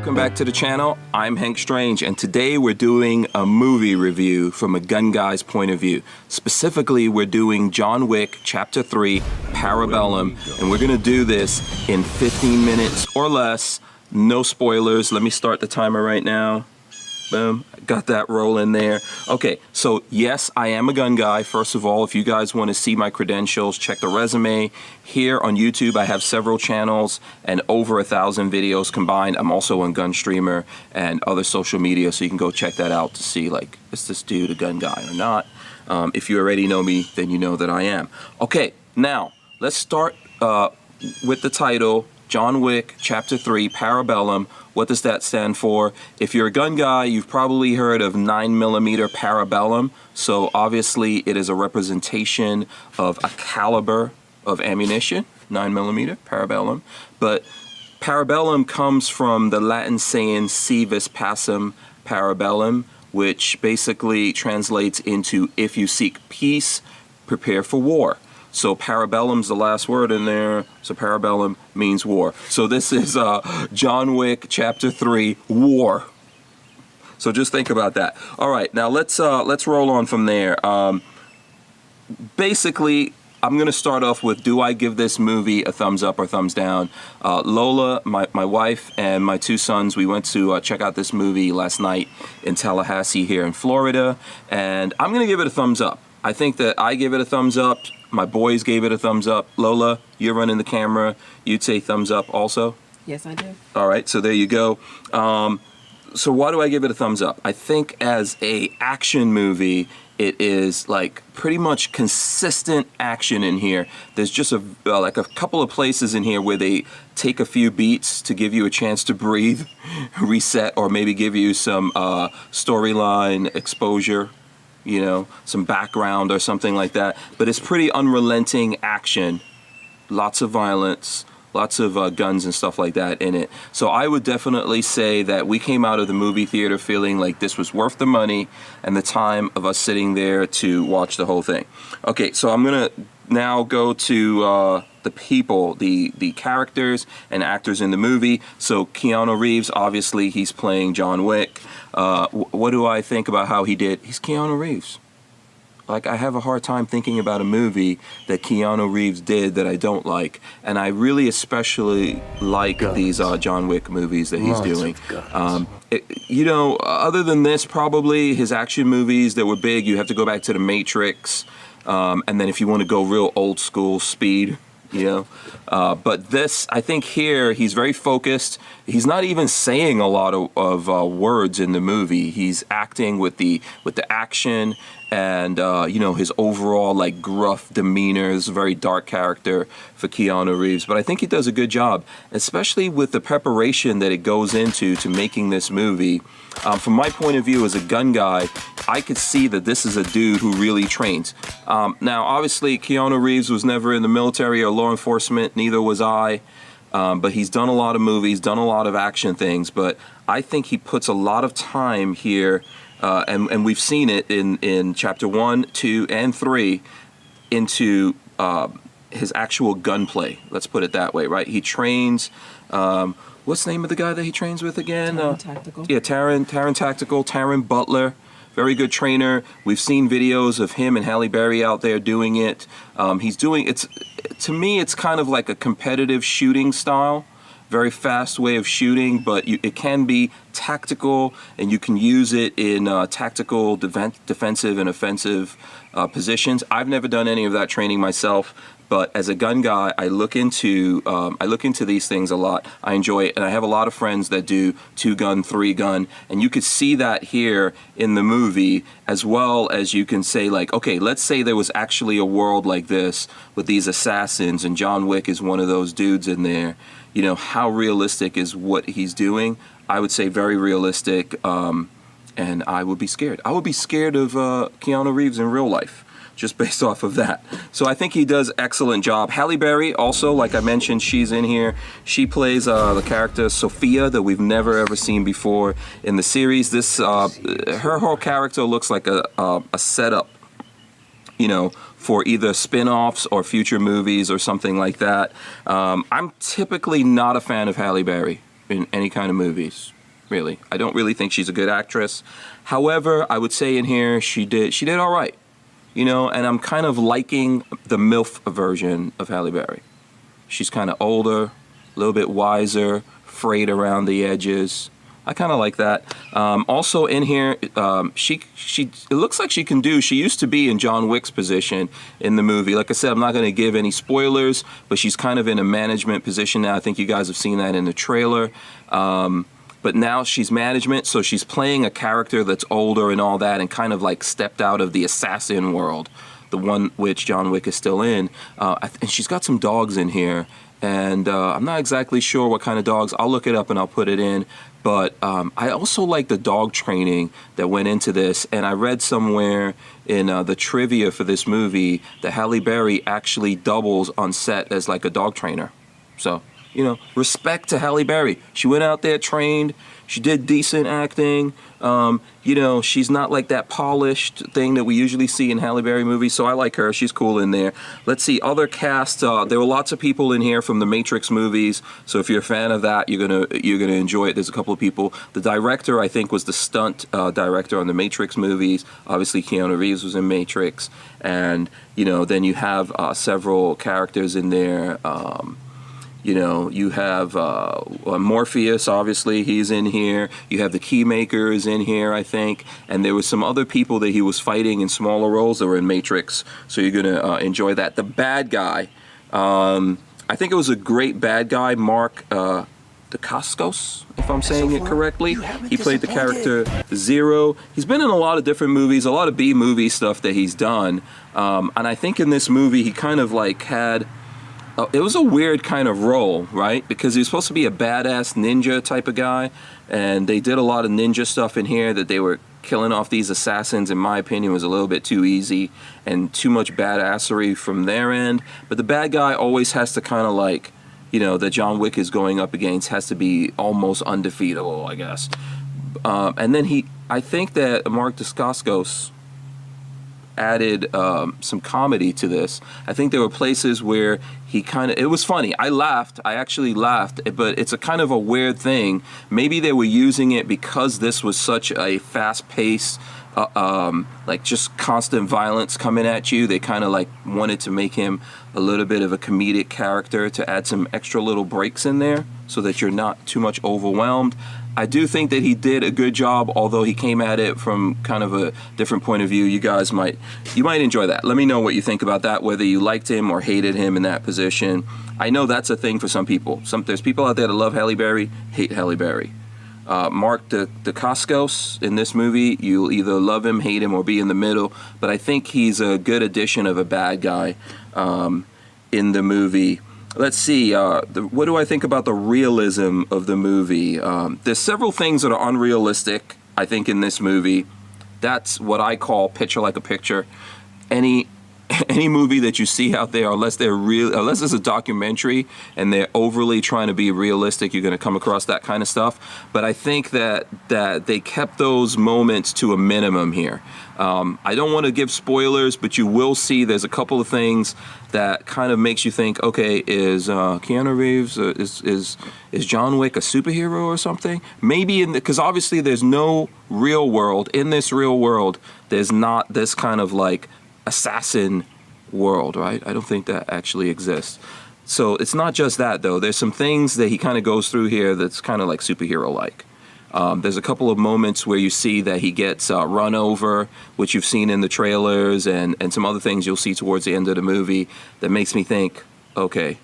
welcome back to the channel. I'm Hank Strange, and today we're doing a movie review from a gun guy's point of view. Specifically, we're doing John Wick Chapter 3, Parabellum, and we're gonna do this in 15 minutes or less. No spoilers. Let me start the timer right now. Boom, got that rolling there. Okay, so yes, I am a gun guy. First of all, if you guys want to see my credentials, check the resume. Here on YouTube, I have several channels and over 1,000 videos combined. I'm also on Gun Streamer and other social media, so you can go check that out to see, like, is this dude a gun guy or not? If you already know me, then you know that I am. Okay, now, let's start with the title, John Wick Chapter 3, Parabellum. What does that stand for? If you're a gun guy, you've probably heard of 9mm Parabellum. So obviously it is a representation of a caliber of ammunition, 9mm Parabellum. But Parabellum comes from the Latin saying si vis pacem parabellum, which basically translates into if you seek peace, prepare for war. So parabellum's the last word in there, so parabellum means war. So this is John Wick Chapter 3, War. So just think about that. All right, now let's roll on from there. Basically, I'm gonna start off with, do I give this movie a thumbs up or thumbs down? Lola, my wife, and my two sons, we went to check out this movie last night in Tallahassee here in Florida, and I'm gonna give it a thumbs up. I think that I give it a thumbs up. My boys gave it a thumbs up. Lola, you're running the camera. You'd say thumbs up also? Yes, I do. All right, so there you go. So why do I give it a thumbs up? I think as a action movie, it is like pretty much consistent action in here. There's just like a couple of places in here where they take a few beats to give you a chance to breathe, reset, or maybe give you some storyline exposure, you know, some background or something like that. But it's pretty unrelenting action, lots of violence, lots of guns and stuff like that in it. So I would definitely say that we came out of the movie theater feeling like this was worth the money and the time of us sitting there to watch the whole thing. Okay, so I'm gonna now go to the people, the characters and actors in the movie. So Keanu Reeves, obviously he's playing John Wick. What do I think about how he did? He's Keanu Reeves. Like, I have a hard time thinking about a movie that Keanu Reeves did that I don't like, and I really especially like these John Wick movies that he's doing. You know, other than this, probably his action movies that were big, you have to go back to The Matrix, and then if you want to go real old school, Speed. You know, but this, I think here, he's very focused. He's not even saying a lot of words in the movie. He's acting with the action and, you know, his overall, like, gruff demeanor. Is a very dark character for Keanu Reeves. But I think he does a good job, especially with the preparation that it goes into to making this movie. From my point of view as a gun guy, I could see that this is a dude who really trains. Now, obviously, Keanu Reeves was never in the military or law enforcement, neither was I, but he's done a lot of movies, done a lot of action things, but I think he puts a lot of time here, and we've seen it in Chapter 1, 2, and 3, into his actual gunplay, let's put it that way, right? He trains, what's the name of the guy that he trains with again? Taron Tactical. Yeah, Taron Tactical, Taron Butler. Very good trainer. We've seen videos of him and Halle Berry out there doing it. He's doing, to me, it's kind of like a competitive shooting style. Very fast way of shooting, but it can be tactical, and you can use it in tactical, defensive, and offensive positions. I've never done any of that training myself, but as a gun guy, I look into these things a lot. I enjoy it, and I have a lot of friends that do 2-gun, 3-gun, and you could see that here in the movie, as well as you can say, like, okay, let's say there was actually a world like this with these assassins, and John Wick is one of those dudes in there. You know, how realistic is what he's doing? I would say very realistic, and I would be scared. I would be scared of Keanu Reeves in real life, just based off of that. So I think he does excellent job. Halle Berry also, like I mentioned, she's in here. She plays the character Sophia that we've never ever seen before in the series. This her whole character looks like a setup, you know, for either spin-offs or future movies or something like that. I'm typically not a fan of Halle Berry in any kind of movies. really. I don't really think she's a good actress. However, I would say in here she did all right. You know, and I'm kind of liking the MILF version of Halle Berry. She's kind of older, a little bit wiser, frayed around the edges. I kind of like that. Also in here, she it looks like she can do. She used to be in John Wick's position in the movie. Like I said, I'm not going to give any spoilers, but she's kind of in a management position now. I think you guys have seen that in the trailer. But now she's management, so she's playing a character that's older and all that, and kind of like stepped out of the assassin world, the one which John Wick is still in. And she's got some dogs in here. And I'm not exactly sure what kind of dogs. I'll look it up and I'll put it in. But I also like the dog training that went into this. And I read somewhere in the trivia for this movie that Halle Berry actually doubles on set as like a dog trainer. So, you know, respect to Halle Berry. She went out there, trained. She did decent acting. You know, she's not like that polished thing that we usually see in Halle Berry movies, so I like her. She's cool in there. Let's see, other cast. There were lots of people in here from the Matrix movies, so if you're a fan of that, you're gonna enjoy it. There's a couple of people. The director, I think, was the stunt director on the Matrix movies. Obviously, Keanu Reeves was in Matrix, and you know, then you have several characters in there. You know, you have Morpheus, obviously, he's in here. You have the Keymaker is in here, I think. And there was some other people that he was fighting in smaller roles that were in Matrix. So you're going to enjoy that. The bad guy, I think it was a great bad guy, Mark Dacascos, if I'm saying it correctly. He played the character Zero. He's been in a lot of different movies, a lot of B-movie stuff that he's done. And I think in this movie, he kind of like had... it was a weird kind of role, right? Because he was supposed to be a badass ninja type of guy, and they did a lot of ninja stuff in here that they were killing off these assassins, in my opinion, was a little bit too easy and too much badassery from their end. But the bad guy always has to kind of like, you know, that John Wick is going up against has to be almost undefeatable, I guess. And then I think that Mark Dacascos added some comedy to this. I think there were places where he kind of, it was funny. I actually laughed, but it's a kind of a weird thing. Maybe they were using it because this was such a fast pace, like just constant violence coming at you. They kind of like wanted to make him a little bit of a comedic character to add some extra little breaks in there so that you're not too much overwhelmed. I do think that he did a good job, although he came at it from kind of a different point of view. You guys might enjoy that. Let me know what you think about that, whether you liked him or hated him in that position. I know that's a thing for some people. There's people out there that love Halle Berry, hate Halle Berry. Mark Dacascos in this movie, you'll either love him, hate him, or be in the middle. But I think he's a good addition of a bad guy in the movie. Let's see, what do I think about the realism of the movie? There's several things that are unrealistic, I think, in this movie. That's what I call picture like a picture. Any movie that you see out there, unless it's a documentary and they're overly trying to be realistic, you're going to come across that kind of stuff. But I think that they kept those moments to a minimum here. I don't want to give spoilers, but you will see there's a couple of things that kind of makes you think, okay, is Keanu Reeves, is John Wick a superhero or something? Maybe, because obviously there's no real world. In this real world, there's not this kind of like assassin world, right? I don't think that actually exists. So it's not just that, though. There's some things that he kind of goes through here that's kind of like superhero-like. There's a couple of moments where you see that he gets run over, which you've seen in the trailers, and some other things you'll see towards the end of the movie that makes me think, okay,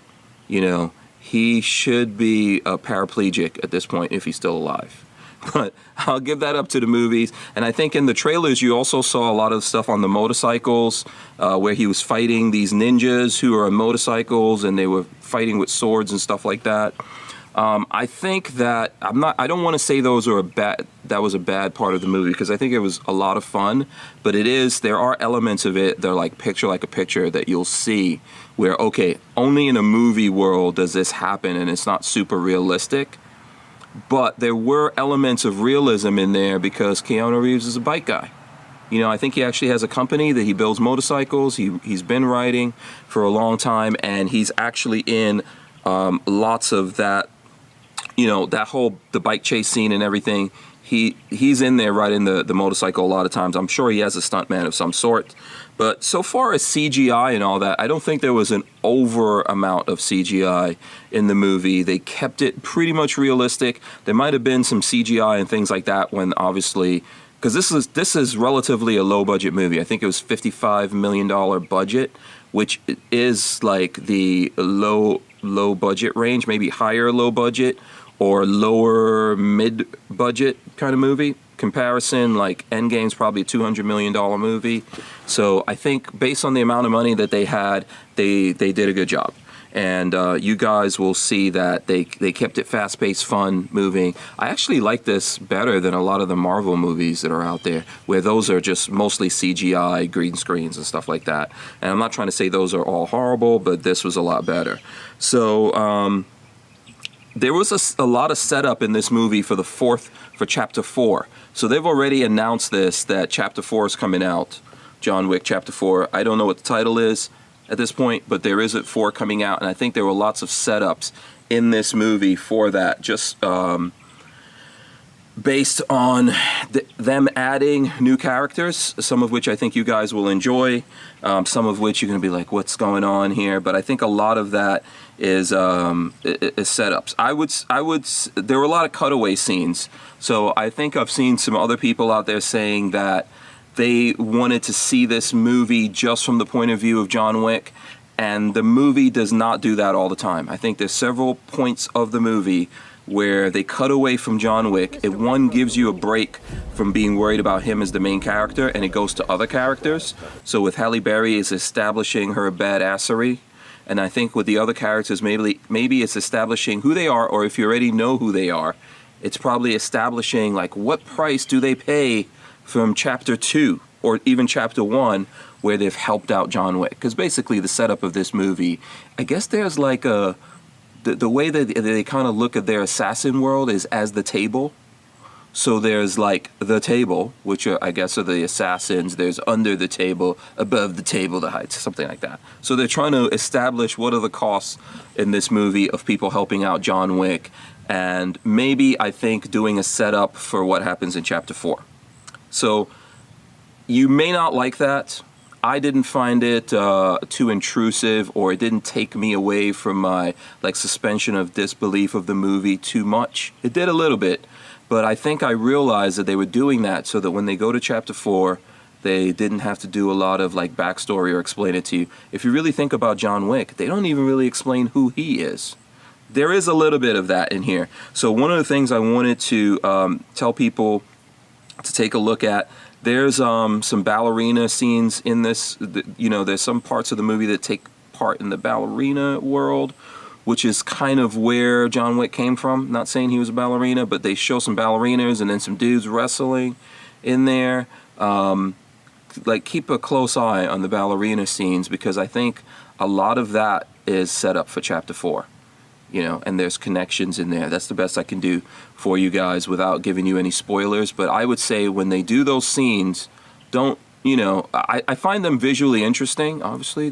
you know, he should be a paraplegic at this point if he's still alive. But I'll give that up to the movies. And I think in the trailers, you also saw a lot of stuff on the motorcycles where he was fighting these ninjas who are on motorcycles and they were fighting with swords and stuff like that. I think that I don't want to say that was a bad part of the movie, because I think it was a lot of fun, but there are elements of it that are like a picture that you'll see where, okay, only in a movie world does this happen and it's not super realistic. But there were elements of realism in there because Keanu Reeves is a bike guy. You know, I think he actually has a company that he builds motorcycles. He's been riding for a long time, and he's actually in lots of that that whole the bike chase scene and everything. He's in there riding the motorcycle a lot of times. I'm sure he has a stuntman of some sort. But so far as CGI and all that, I don't think there was an over amount of CGI in the movie. They kept it pretty much realistic. There might have been some CGI and things like that when obviously, because this is relatively a low budget movie. I think it was $55 million budget, which is like the low budget range, maybe higher low budget or lower mid budget kind of movie. Comparison, like Endgame's probably a $200 million movie. So I think based on the amount of money that they had, they did a good job. And you guys will see that they kept it fast-paced, fun, moving. I actually like this better than a lot of the Marvel movies that are out there, where those are just mostly CGI, green screens, and stuff like that. And I'm not trying to say those are all horrible, but this was a lot better. So there was a lot of setup in this movie for Chapter 4. So they've already announced that Chapter 4 is coming out, John Wick Chapter 4. I don't know what the title is at this point, but there is a 4 coming out, and I think there were lots of setups in this movie for that, just based on them adding new characters, some of which I think you guys will enjoy, some of which you're going to be like, what's going on here? But I think a lot of that is setups. There were a lot of cutaway scenes. So I think I've seen some other people out there saying that they wanted to see this movie just from the point of view of John Wick, and the movie does not do that all the time. I think there's several points of the movie where they cut away from John Wick. One gives you a break from being worried about him as the main character, and it goes to other characters. So with Halle Berry, it's establishing her badassery. And I think with the other characters, maybe it's establishing who they are, or if you already know who they are, it's probably establishing like what price do they pay from Chapter 2 or even Chapter 1 where they've helped out John Wick. Because basically the setup of this movie, I guess there's like the way that they kind of look at their assassin world is as the table. So there's like the table, which I guess are the assassins. There's under the table, above the table, the heights, something like that. So they're trying to establish what are the costs in this movie of people helping out John Wick, and maybe I think doing a setup for what happens in Chapter 4. So you may not like that. I didn't find it too intrusive, or it didn't take me away from my suspension of disbelief of the movie too much. It did a little bit. But I think I realized that they were doing that so that when they go to Chapter 4, they didn't have to do a lot of backstory or explain it to you. If you really think about John Wick, they don't even really explain who he is. There is a little bit of that in here. So one of the things I wanted to tell people to take a look at, there's some ballerina scenes in this. There's some parts of the movie that take part in the ballerina world, which is kind of where John Wick came from. Not saying he was a ballerina, but they show some ballerinas and then some dudes wrestling in there. Keep a close eye on the ballerina scenes, because I think a lot of that is set up for Chapter 4. And there's connections in there. That's the best I can do for you guys without giving you any spoilers. But I would say when they do those scenes, I find them visually interesting. Obviously,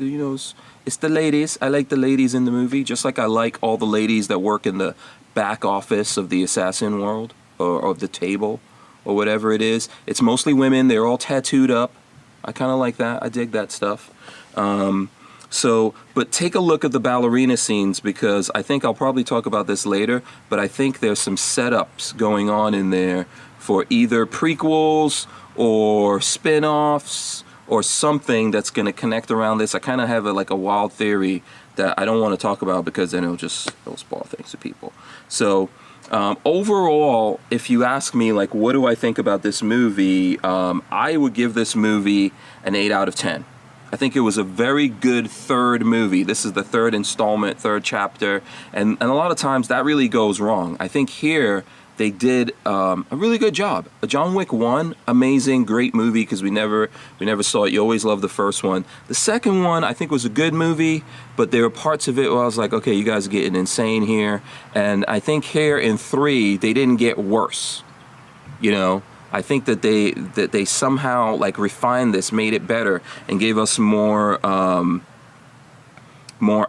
it's the ladies. I like the ladies in the movie, just like I like all the ladies that work in the back office of the assassin world, or of the table, or whatever it is. It's mostly women. They're all tattooed up. I kind of like that. I dig that stuff. But take a look at the ballerina scenes, because I think I'll probably talk about this later, but I think there's some setups going on in there for either prequels or spin-offs or something that's going to connect around this. I kind of have a wild theory that I don't want to talk about, because then it'll spoil things to people. So overall, if you ask me what do I think about this movie, I would give this movie an 8 out of 10. I think it was a very good third movie. This is the third installment, third chapter, and a lot of times that really goes wrong. I think here they did a really good job. John Wick 1, amazing, great movie, because we never saw it. You always love the first one. The second one, I think, was a good movie, but there were parts of it where I was like, okay, you guys are getting insane here. And I think here in 3, they didn't get worse. I think that they somehow refined this, made it better, and gave us more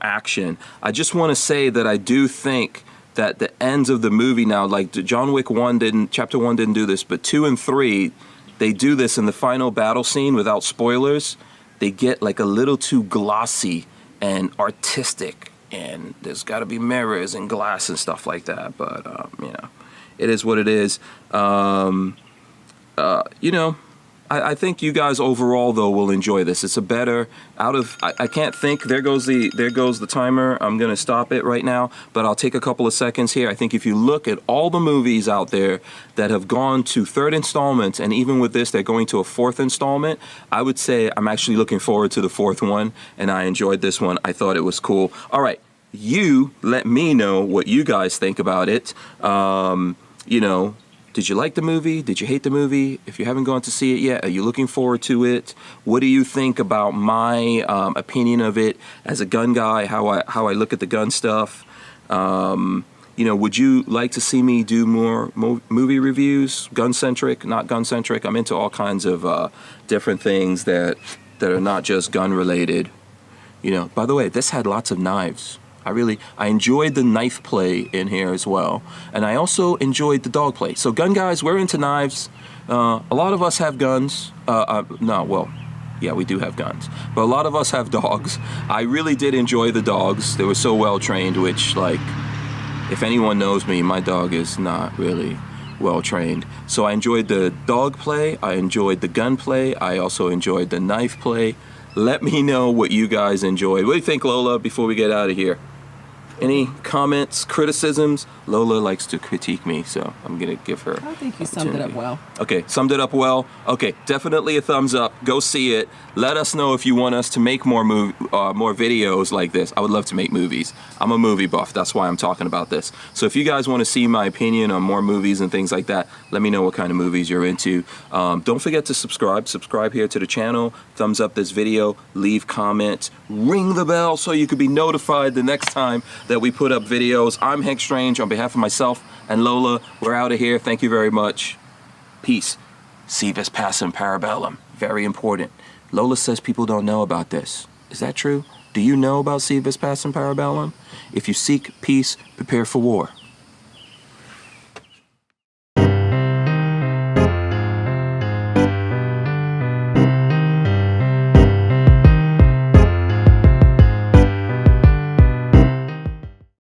action. I just want to say that I do think that the ends of the movie now, like John Wick 1 didn't, Chapter 1 didn't do this, but 2 and 3, they do this in the final battle scene without spoilers. They get like a little too glossy and artistic, and there's got to be mirrors and glass and stuff like that. But, you know, it is what it is. You know, I think you guys overall, though, will enjoy this. It's a better, I can't think, there goes the timer. I'm going to stop it right now, but I'll take a couple of seconds here. I think if you look at all the movies out there that have gone to 3rd installments, and even with this, they're going to a 4th installment, I would say I'm actually looking forward to the 4th one, and I enjoyed this one. I thought it was cool. All right, you let me know what you guys think about it. You know, did you like the movie? Did you hate the movie? If you haven't gone to see it yet, are you looking forward to it? What do you think about my opinion of it as a gun guy, how I look at the gun stuff? You know, would you like to see me do more movie reviews, gun-centric, not gun-centric? I'm into all kinds of different things that are not just gun-related. You know, by the way, this had lots of knives. I enjoyed the knife play in here as well. And I also enjoyed the dog play. So gun guys, we're into knives. A lot of us have guns. Yeah, we do have guns. But a lot of us have dogs. I really did enjoy the dogs. They were so well trained, which, like, if anyone knows me, my dog is not really well trained. So I enjoyed the dog play. I enjoyed the gun play. I also enjoyed the knife play. Let me know what you guys enjoyed. What do you think, Lola, before we get out of here? Any comments, criticisms? Lola likes to critique me, so I'm going to give her I think you summed it up well. Okay, summed it up well. Okay, definitely a thumbs up. Go see it. Let us know if you want us to make more videos like this. I would love to make movies. I'm a movie buff. That's why I'm talking about this. So if you guys want to see my opinion on more movies and things like that, let me know what kind of movies you're into. Don't forget to subscribe. Subscribe here to the channel. Thumbs up this video. Leave comments. Ring the bell so you can be notified the next time that we put up videos. I'm Hank Strange. On behalf of myself and Lola, we're out of here. Thank you very much. Peace. Si vis pacem parabellum. Very important. Lola says people don't know about this. Is that true? Do you know about si vis pacem parabellum? If you seek peace, prepare for war.